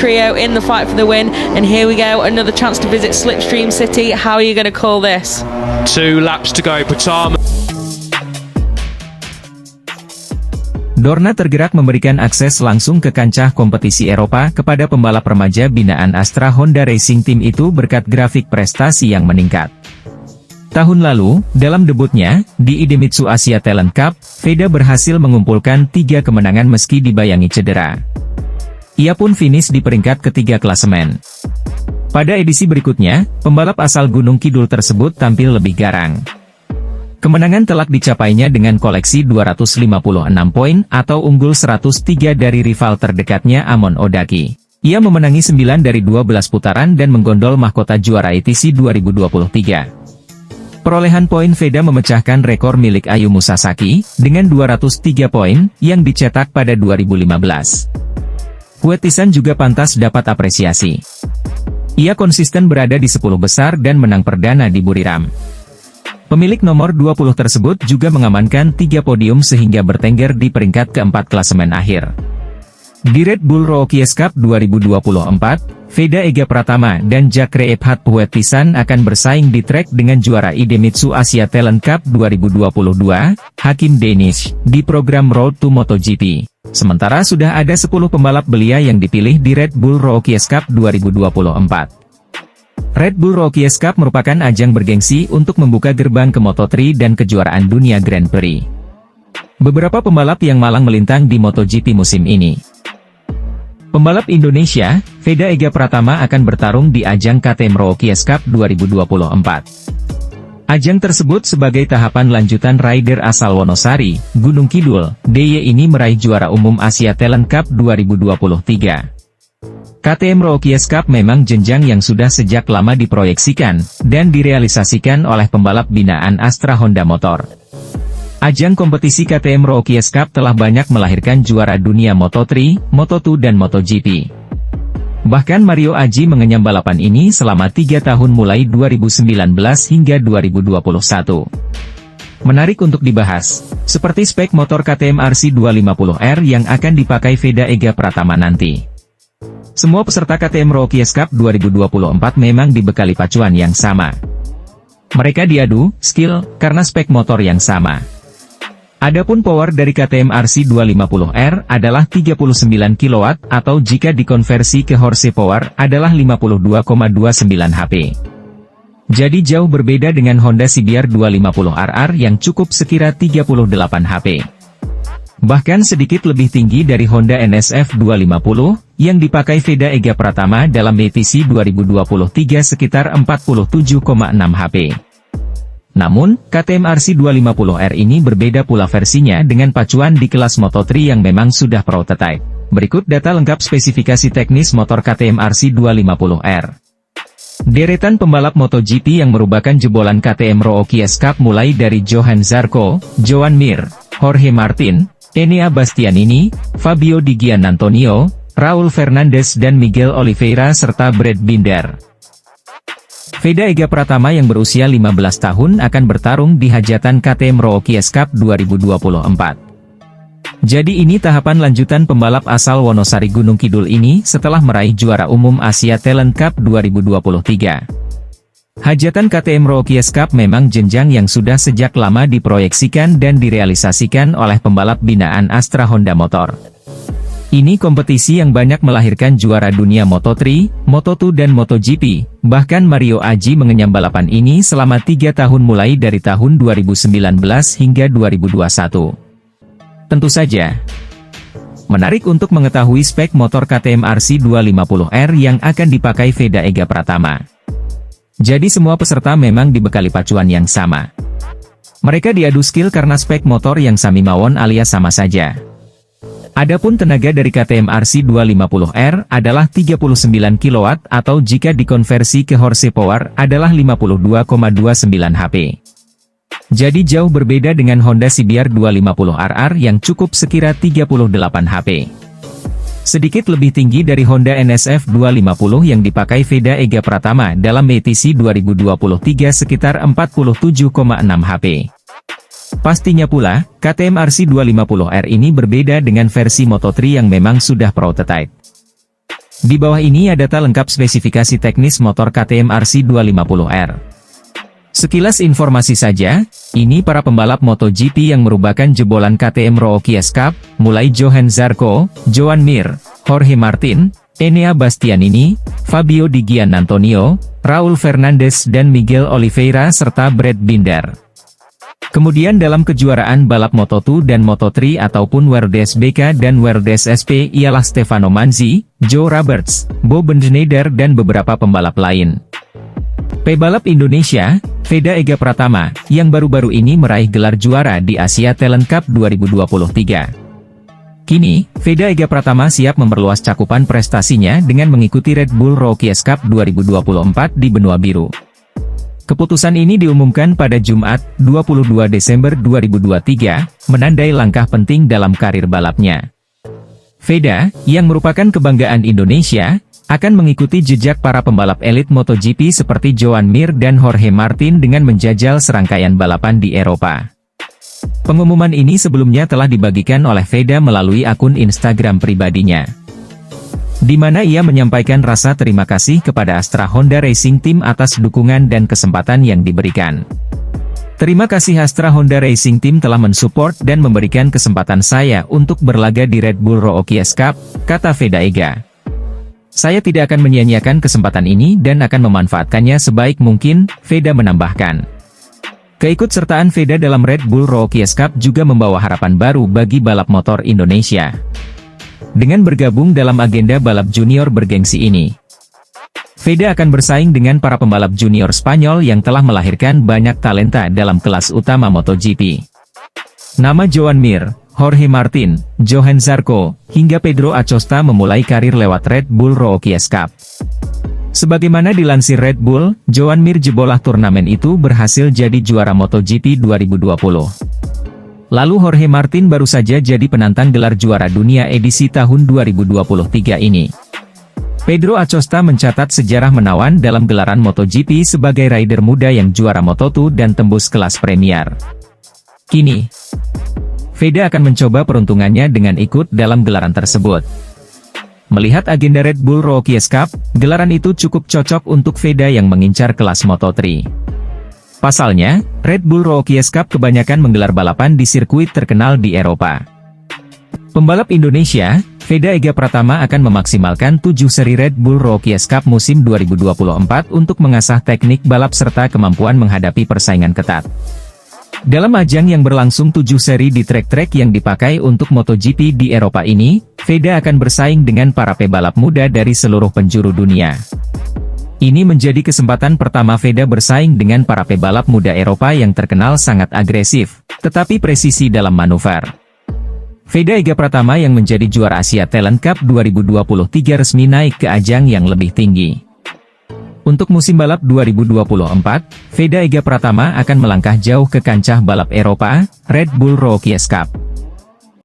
trio in the fight for the win. And here we go, another chance to visit Slipstream City. How are you going to call this? 2 laps to go. Pratama. Dorna tergerak memberikan akses langsung ke kancah kompetisi Eropa kepada pembalap remaja binaan Astra Honda Racing Team itu berkat grafik prestasi yang meningkat. Tahun lalu, dalam debutnya, di Idemitsu Asia Talent Cup, Veda berhasil mengumpulkan 3 kemenangan meski dibayangi cedera. Ia pun finish di peringkat ketiga klasemen. Pada edisi berikutnya, pembalap asal Gunung Kidul tersebut tampil lebih garang. Kemenangan telak dicapainya dengan koleksi 256 poin atau unggul 103 dari rival terdekatnya Amon Odaki. Ia memenangi 9 dari 12 putaran dan menggondol mahkota juara ITC 2023. Perolehan poin Veda memecahkan rekor milik Ayumu Sasaki, dengan 203 poin, yang dicetak pada 2015. Huetisan juga pantas dapat apresiasi. Ia konsisten berada di 10 besar dan menang perdana di Buriram. Pemilik nomor 20 tersebut juga mengamankan 3 podium sehingga bertengger di peringkat keempat klasemen akhir. Di Red Bull Rookies Cup 2024, Veda Ega Pratama dan Jakre Ephat Huetisan akan bersaing di trek dengan juara Idemitsu Asia Talent Cup 2022, Hakim Danish, di program Road to MotoGP. Sementara sudah ada 10 pembalap belia yang dipilih di Red Bull Rookies Cup 2024. Red Bull Rookies Cup merupakan ajang bergengsi untuk membuka gerbang ke Moto3 dan kejuaraan dunia Grand Prix. Beberapa pembalap yang malang melintang di MotoGP musim ini. Pembalap Indonesia, Veda Ega Pratama akan bertarung di ajang KTM Rookies Cup 2024. Ajang tersebut sebagai tahapan lanjutan rider asal Wonosari, Gunung Kidul, DIY ini meraih juara umum Asia Talent Cup 2023. KTM Rookies Cup memang jenjang yang sudah sejak lama diproyeksikan, dan direalisasikan oleh pembalap binaan Astra Honda Motor. Ajang kompetisi KTM Rookies Cup telah banyak melahirkan juara dunia Moto3, Moto2 dan MotoGP. Bahkan Mario Aji mengenyam balapan ini selama 3 tahun mulai 2019 hingga 2021. Menarik untuk dibahas, seperti spek motor KTM RC250R yang akan dipakai Veda Ega Pratama nanti. Semua peserta KTM Rookies Cup 2024 memang dibekali pacuan yang sama. Mereka diadu skill karena spek motor yang sama. Adapun power dari KTM RC250R adalah 39 kW atau jika dikonversi ke horsepower adalah 52,29 HP. Jadi jauh berbeda dengan Honda CBR 250RR yang cukup sekira 38 HP. Bahkan sedikit lebih tinggi dari Honda NSF 250, yang dipakai Veda Ega Pratama dalam WTC 2023 sekitar 47,6 HP. Namun, KTM RC250R ini berbeda pula versinya dengan pacuan di kelas Moto3 yang memang sudah prototype. Berikut data lengkap spesifikasi teknis motor KTM RC250R. Deretan pembalap MotoGP yang merupakan jebolan KTM Rookies Cup mulai dari Johan Zarco, Joan Mir, Jorge Martin, Enea Bastianini, Fabio Di Giannantonio, Raul Fernandez dan Miguel Oliveira serta Brad Binder. Veda Ega Pratama yang berusia 15 tahun akan bertarung di hajatan KTM Rookies Cup 2024. Jadi ini tahapan lanjutan pembalap asal Wonosari Gunung Kidul ini setelah meraih juara umum Asia Talent Cup 2023. Hajatan KTM Rookies Cup memang jenjang yang sudah sejak lama diproyeksikan dan direalisasikan oleh pembalap binaan Astra Honda Motor. Ini kompetisi yang banyak melahirkan juara dunia Moto3, Moto2 dan MotoGP, bahkan Mario Aji mengenyam balapan ini selama 3 tahun mulai dari tahun 2019 hingga 2021. Tentu saja, menarik untuk mengetahui spek motor KTM RC250R yang akan dipakai Veda Ega Pratama. Jadi semua peserta memang dibekali pacuan yang sama. Mereka diadu skill karena spek motor yang sami mawon alias sama saja. Adapun tenaga dari KTM RC250R adalah 39 kW atau jika dikonversi ke horsepower adalah 52,29 HP. Jadi jauh berbeda dengan Honda CBR 250RR yang cukup sekira 38 HP. Sedikit lebih tinggi dari Honda NSF 250 yang dipakai Veda Ega Pratama dalam WTC 2023 sekitar 47,6 HP. Pastinya pula, KTM RC250R ini berbeda dengan versi Moto3 yang memang sudah prototype. Di bawah ini ada data lengkap spesifikasi teknis motor KTM RC250R. Sekilas informasi saja, ini para pembalap MotoGP yang merupakan jebolan KTM Rookies Cup, mulai Johan Zarco, Joan Mir, Jorge Martin, Enea Bastianini, Fabio Di Giannantonio, Raul Fernandez dan Miguel Oliveira serta Brad Binder. Kemudian dalam kejuaraan balap Moto2 dan Moto3 ataupun WRDS BK dan WRDS SP ialah Stefano Manzi, Joe Roberts, Bo Bendeneder dan beberapa pembalap lain. Pebalap Indonesia, Veda Ega Pratama, yang baru-baru ini meraih gelar juara di Asia Talent Cup 2023. Kini, Veda Ega Pratama siap memperluas cakupan prestasinya dengan mengikuti Red Bull Rookies Cup 2024 di benua biru. Keputusan ini diumumkan pada Jumat, 22 Desember 2023, menandai langkah penting dalam karir balapnya. Veda, yang merupakan kebanggaan Indonesia, akan mengikuti jejak para pembalap elit MotoGP seperti Joan Mir dan Jorge Martin dengan menjajal serangkaian balapan di Eropa. Pengumuman ini sebelumnya telah dibagikan oleh Veda melalui akun Instagram pribadinya, di mana ia menyampaikan rasa terima kasih kepada Astra Honda Racing Team atas dukungan dan kesempatan yang diberikan. Terima kasih Astra Honda Racing Team telah mensupport dan memberikan kesempatan saya untuk berlaga di Red Bull Rookies Cup, kata Veda Ega. Saya tidak akan menyia-nyiakan kesempatan ini dan akan memanfaatkannya sebaik mungkin, Veda menambahkan. Keikutsertaan Veda dalam Red Bull Rookies Cup juga membawa harapan baru bagi balap motor Indonesia. Dengan bergabung dalam agenda balap junior bergengsi ini, Veda akan bersaing dengan para pembalap junior Spanyol yang telah melahirkan banyak talenta dalam kelas utama MotoGP. Nama Joan Mir, Jorge Martin, Johan Zarco, hingga Pedro Acosta memulai karir lewat Red Bull Rookies Cup. Sebagaimana dilansir Red Bull, Joan Mir jebolah turnamen itu berhasil jadi juara MotoGP 2020. Lalu Jorge Martin baru saja jadi penantang gelar juara dunia edisi tahun 2023 ini. Pedro Acosta mencatat sejarah menawan dalam gelaran MotoGP sebagai rider muda yang juara Moto2 dan tembus kelas Premier. Kini, Veda akan mencoba peruntungannya dengan ikut dalam gelaran tersebut. Melihat agenda Red Bull Rookies Cup, gelaran itu cukup cocok untuk Veda yang mengincar kelas Moto3. Pasalnya, Red Bull Rookies Cup kebanyakan menggelar balapan di sirkuit terkenal di Eropa. Pembalap Indonesia, Veda Ega Pratama akan memaksimalkan 7 seri Red Bull Rookies Cup musim 2024 untuk mengasah teknik balap serta kemampuan menghadapi persaingan ketat. Dalam ajang yang berlangsung 7 seri di trek-trek yang dipakai untuk MotoGP di Eropa ini, Veda akan bersaing dengan para pebalap muda dari seluruh penjuru dunia. Ini menjadi kesempatan pertama Veda bersaing dengan para pebalap muda Eropa yang terkenal sangat agresif, tetapi presisi dalam manuver. Veda Ega Pratama yang menjadi juara Asia Talent Cup 2023 resmi naik ke ajang yang lebih tinggi. Untuk musim balap 2024, Veda Ega Pratama akan melangkah jauh ke kancah balap Eropa, Red Bull Rookies Cup.